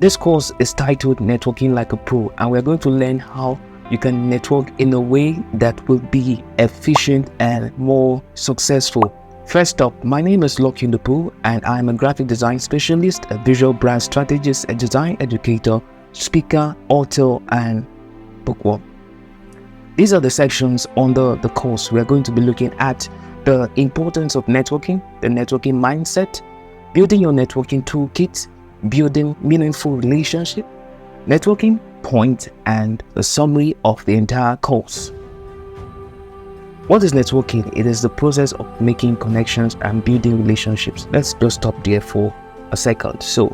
This course is titled Networking Like a Pro, and we're going to learn how you can network in a way that will be efficient and more successful. First up, my name is Lucky Ndupu, and I'm a graphic design specialist, a visual brand strategist, a design educator, speaker, author, and bookworm. These are the sections under the course. We are going to be looking at the importance of networking, the networking mindset, building your networking toolkit, building meaningful relationship, networking point, and the summary of the entire course. What is networking? It is the process of making connections and building relationships. Let's just stop there for a second. So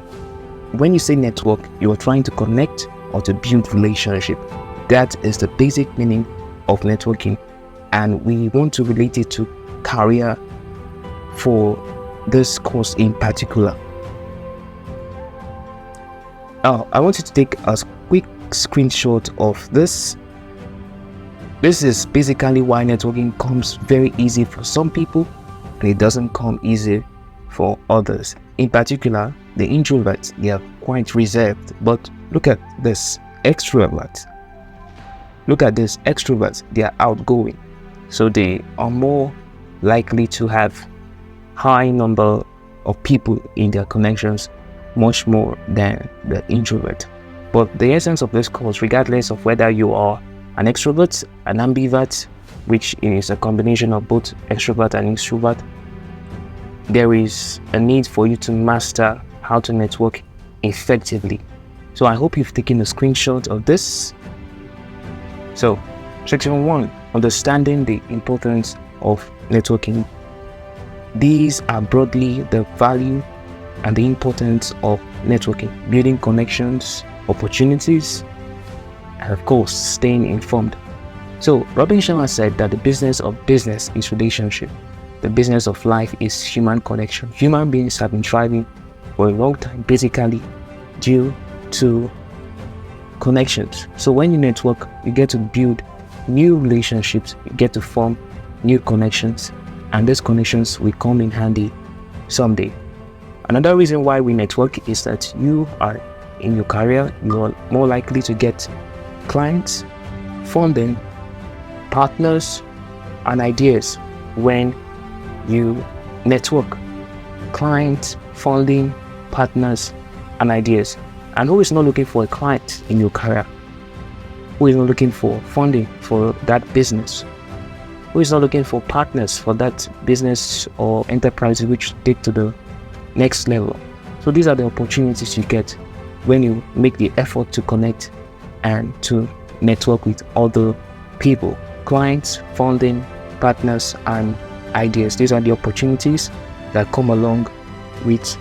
when you say network, you are trying to connect or to build relationship. That is the basic meaning of networking, and we want to relate it to career for this course in particular. Now, I want you to take a quick screenshot of this. This is basically why networking comes very easy for some people and it doesn't come easy for others. In particular, the introverts, they are quite reserved. But look at this, extroverts. Look at this, extroverts, they are outgoing. So they are more likely to have high number of people in their connections, much more than the introvert. But the essence of this course, regardless of whether you are an extrovert, an ambivert, which is a combination of both extrovert and introvert, there is a need for you to master how to network effectively. So I hope you've taken a screenshot of this. So, section 1, understanding the importance of networking. These are broadly the value and the importance of networking, building connections, opportunities, and of course, staying informed. So, Robin Sharma said that the business of business is relationship. The business of life is human connection. Human beings have been thriving for a long time, basically due to connections. So when you network, you get to build new relationships, you get to form new connections, and these connections will come in handy someday. Another reason why we network is that you are in your career, you are more likely to get clients, funding, partners, and ideas when you network. Clients, funding, partners, and ideas. And who is not looking for a client in your career? Who is not looking for funding for that business? Who is not looking for partners for that business or enterprise which take to the next level? So these are the opportunities you get when you make the effort to connect and to network with other people, clients, funding, partners, and ideas. These are the opportunities that come along with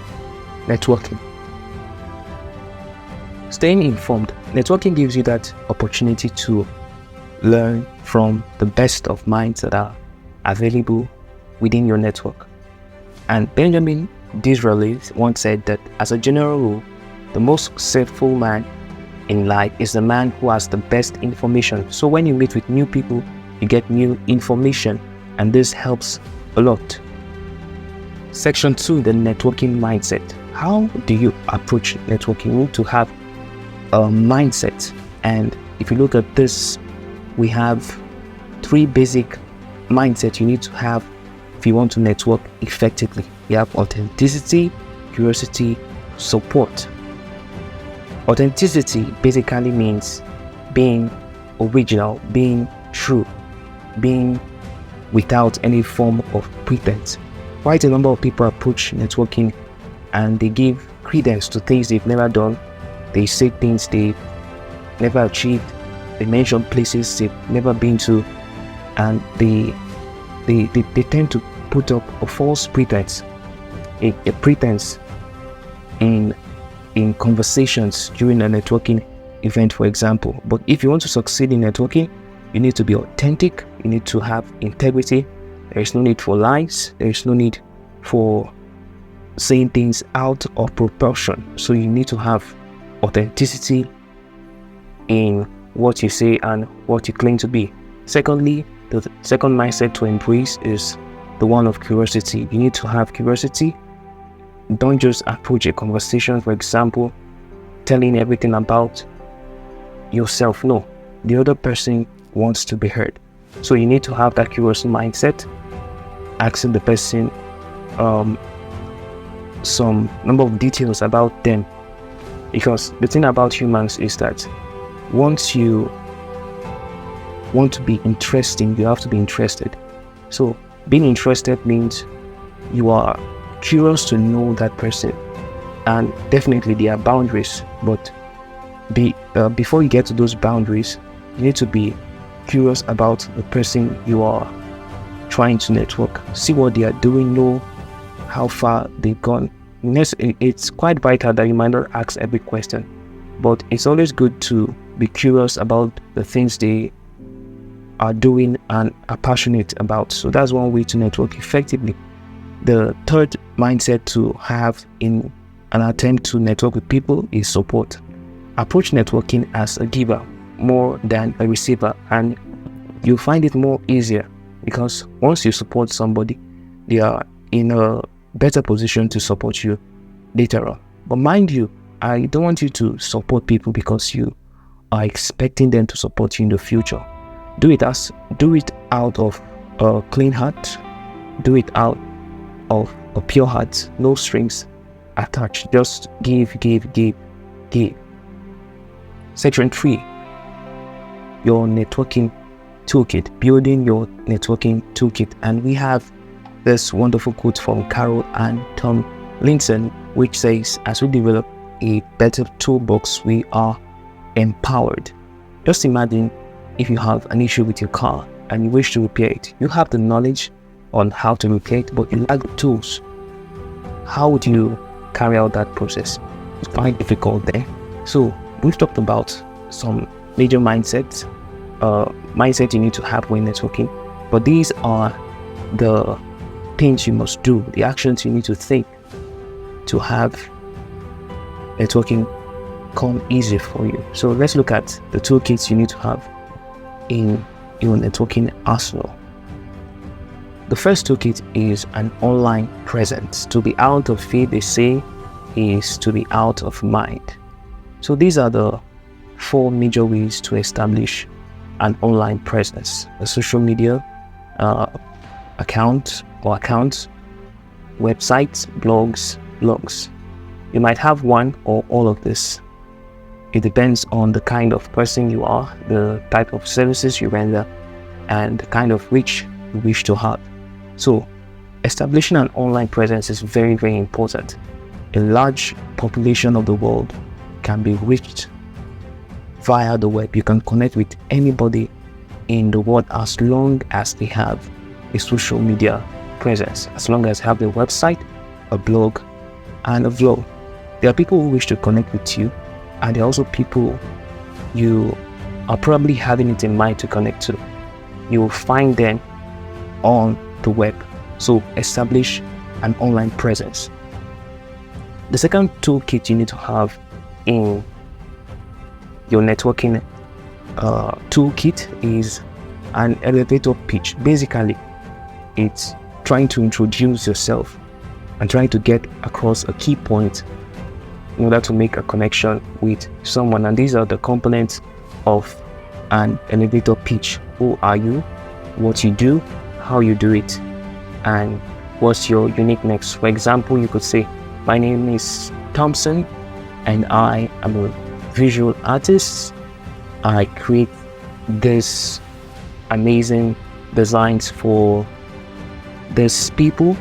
networking. Staying informed. Networking gives you that opportunity to learn from the best of minds that are available within your network. And Benjamin Disraeli once said that as a general rule, the most successful man in life is the man who has the best information. So when you meet with new people, you get new information, and this helps a lot. Section 2, the networking mindset. How do you approach networking? You need to have a mindset, and if you look at this, we have 3 basic mindsets you need to have if you want to network effectively. You have authenticity, curiosity, support. Authenticity basically means being original, being true, being without any form of pretense. Quite a number of people approach networking and they give credence to things they've never done. They say things they've never achieved. They mention places they've never been to, and they tend to put up a false pretense, a pretense in conversations during a networking event, for example. But if you want to succeed in networking, you need to be authentic. You need to have integrity. There is no need for lies. There is no need for saying things out of proportion. So you need to have authenticity in what you say and what you claim to be. Secondly, the second mindset to embrace is the one of curiosity. You need to have curiosity. Don't just approach a conversation, for example, telling everything about yourself. No, the other person wants to be heard. So you need to have that curious mindset, asking the person some number of details about them, because the thing about humans is that once you want to be interesting, you have to be interested. So being interested means you are curious to know that person, and definitely there are boundaries, but before you get to those boundaries, you need to be curious about the person you are trying to network. See what they are doing, know how far they've gone. It's quite vital that you might not ask every question, but it's always good to be curious about the things they are doing and are passionate about. So that's one way to network effectively. The third mindset to have in an attempt to network with people is support. Approach networking as a giver more than a receiver, and you'll find it more easier, because once you support somebody, they are in a better position to support you later on. But mind you, I don't want you to support people because you are expecting them to support you in the future. Do it out of a clean heart. Do it out of a pure heart, no strings attached. Just give. Section 3, your networking toolkit, building your networking toolkit. And we have this wonderful quote from Carol and Tom Linson, which says, as we develop a better toolbox, we are empowered. Just imagine if you have an issue with your car and you wish to repair it. You have the knowledge on how to repair it, but you lack the tools. How would you carry out that process? It's quite difficult there. So we've talked about some major mindset you need to have when networking, but these are the things you must do, the actions you need to think to have networking come easy for you. So let's look at the toolkits you need to have in your networking arsenal. The first toolkit is an online presence. To be out of feet, they say, is to be out of mind. So these are the 4 major ways to establish an online presence: a social media account or accounts, websites, blogs. You might have one or all of this. It depends on the kind of person you are, the type of services you render, and the kind of reach you wish to have. So establishing an online presence is very, very important. A large population of the world can be reached via the web. You can connect with anybody in the world as long as they have a social media presence, as long as they have a website, a blog, and a vlog. There are people who wish to connect with you, and there are also people you are probably having it in mind to connect to. You will find them on the web. So establish an online presence. The second toolkit you need to have in your networking toolkit is an elevator pitch. Basically, it's trying to introduce yourself and trying to get across a key point in order to make a connection with someone. And these are the components of an elevator pitch. Who are you? What you do? How you do it? And what's your uniqueness? For example, you could say, my name is Thompson and I am a visual artist. I create this amazing designs for these people,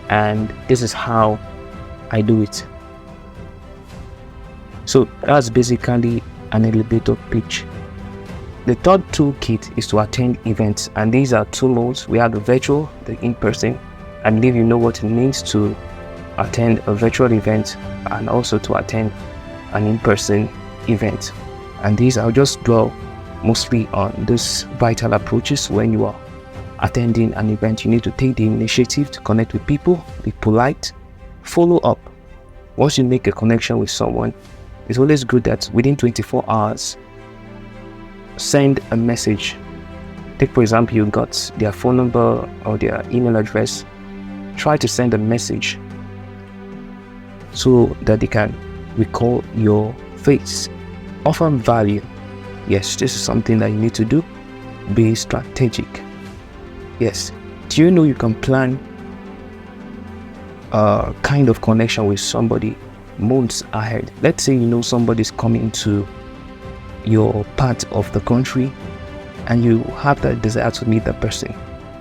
and this is how I do it. So that's basically an elevator pitch. The third toolkit is to attend events, and these are 2 modes. We have the virtual, the in-person. I believe you know what it means to attend a virtual event and also to attend an in-person event. And these, I'll just dwell mostly on these vital approaches. When you are attending an event, you need to take the initiative to connect with people, be polite, follow up. Once you make a connection with someone, it's always good that within 24 hours, send a message. Take, for example, you got their phone number or their email address. Try to send a message so that they can recall your face. Offer value. Yes, this is something that you need to do. Be strategic. Yes. Do you know you can plan a kind of connection with somebody months ahead? Let's say you know somebody's coming to your part of the country and you have that desire to meet that person.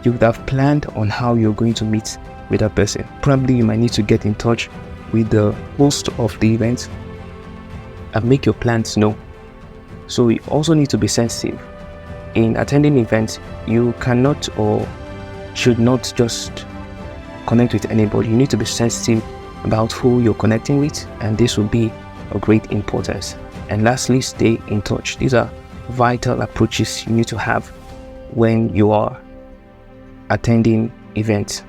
You would have planned on how you're going to meet with that person. Probably you might need to get in touch with the host of the event and make your plans known. So you also need to be sensitive. In attending events, you cannot or should not just connect with anybody. You need to be sensitive about who you're connecting with, and this will be of great importance. And lastly, stay in touch. These are vital approaches you need to have when you are attending events.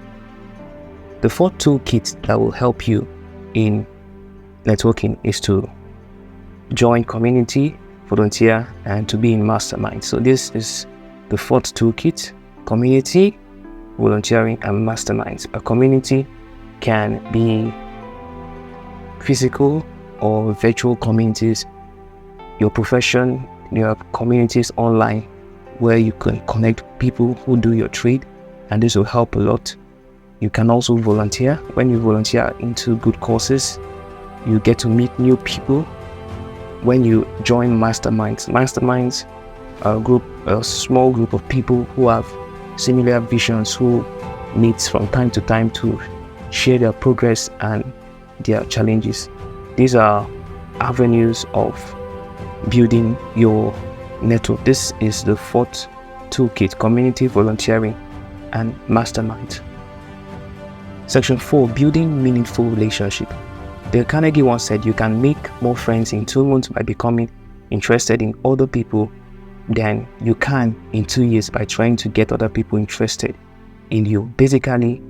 The fourth toolkit that will help you in networking is to join community, volunteer, and to be in mastermind. So this is the fourth toolkit: community, volunteering, and masterminds. A community can be physical or virtual communities. Your profession, your communities online where you can connect people who do your trade, and this will help a lot. You can also volunteer. When you volunteer into good causes, you get to meet new people. When you join masterminds are a small group of people who have similar visions, who meet from time to time to share their progress and their challenges. These are avenues of building your network. This is the fourth toolkit: community, volunteering, and mastermind. Section 4: building meaningful relationship. Dale Carnegie once said, you can make more friends in 2 months by becoming interested in other people than you can in 2 years by trying to get other people interested in you. Basically,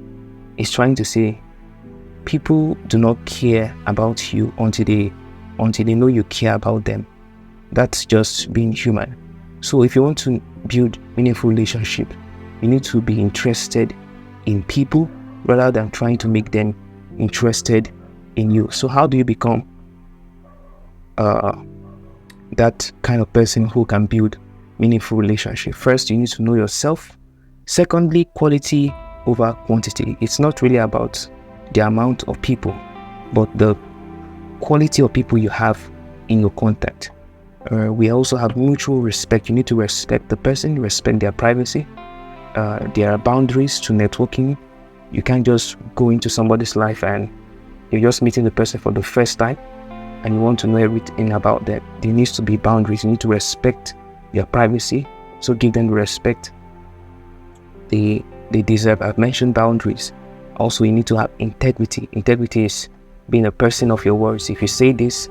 it's trying to say people do not care about you until they know you care about them. That's just being human. So if you want to build meaningful relationship, you need to be interested in people rather than trying to make them interested in you. So how do you become that kind of person who can build meaningful relationship? First, you need to know yourself. Secondly, quality over quantity. It's not really about the amount of people, but the quality of people you have in your contact. We also have mutual respect. You need to respect the person, respect their privacy. There are boundaries to networking. You can't just go into somebody's life and you're just meeting the person for the first time and you want to know everything about them. There needs to be boundaries. You need to respect their privacy, so give them the respect they deserve. I've mentioned boundaries. Also, you need to have integrity. Integrity is being a person of your words. If you say this,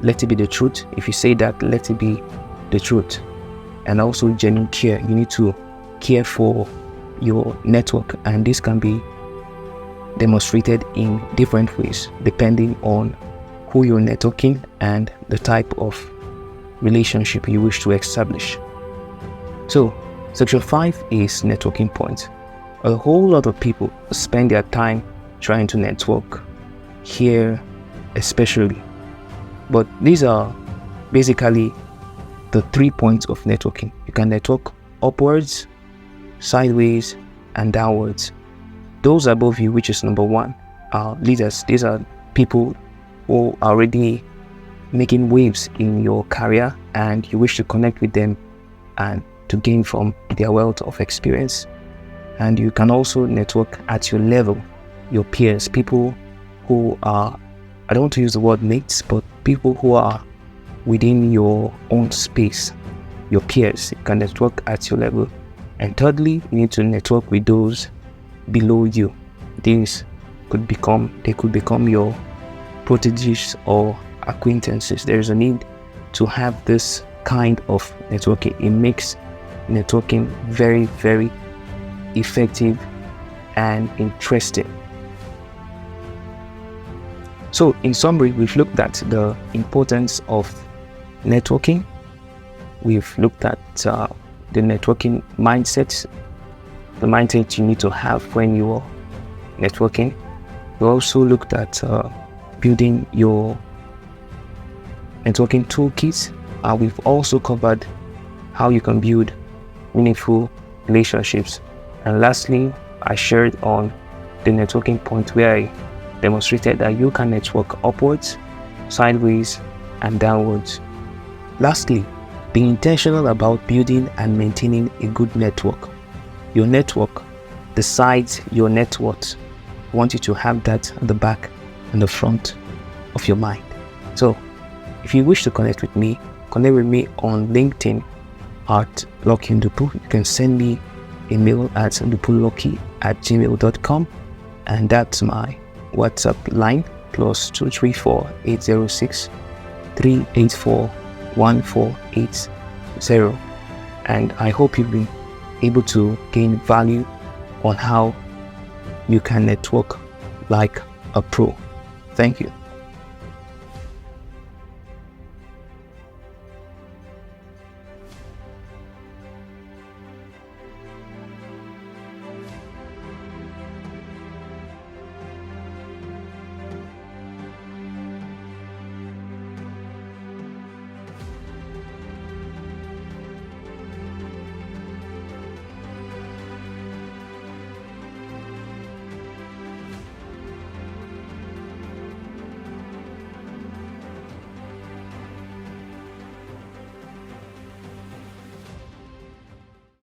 let it be the truth. If you say that, let it be the truth. And also genuine care. You need to care for your network, and this can be demonstrated in different ways depending on who you're networking and the type of relationship you wish to establish. So section 5 is networking points. A whole lot of people spend their time trying to network here especially, but these are basically the 3 points of networking. You can network upwards, sideways, and downwards. Those above you, which is number 1, are leaders. These are people who are already making waves in your career and you wish to connect with them and to gain from their wealth of experience. And you can also network at your level, your peers, people who are, I don't want to use the word mates, but people who are within your own space, your peers. You can network at your level. And thirdly, you need to network with those below you. These could become your proteges or acquaintances. There is a need to have this kind of networking. It makes networking very, very effective and interesting. So in summary, we've looked at the importance of networking. We've looked at the networking mindset, the mindset you need to have when you are networking. We also looked at building your networking toolkits. We've also covered how you can build meaningful relationships. And lastly, I shared on the networking point where I demonstrated that you can network upwards, sideways, and downwards. Lastly, be intentional about building and maintaining a good network. Your network decides your net worth. I want you to have that at the back and the front of your mind. So, if you wish to connect with me on LinkedIn at Lucky Ndupu. You can send me a mail at ndupuloki@gmail.com, and that's my WhatsApp line, +234 806 384 1480. And I hope you've been able to gain value on how you can network like a pro. Thank you.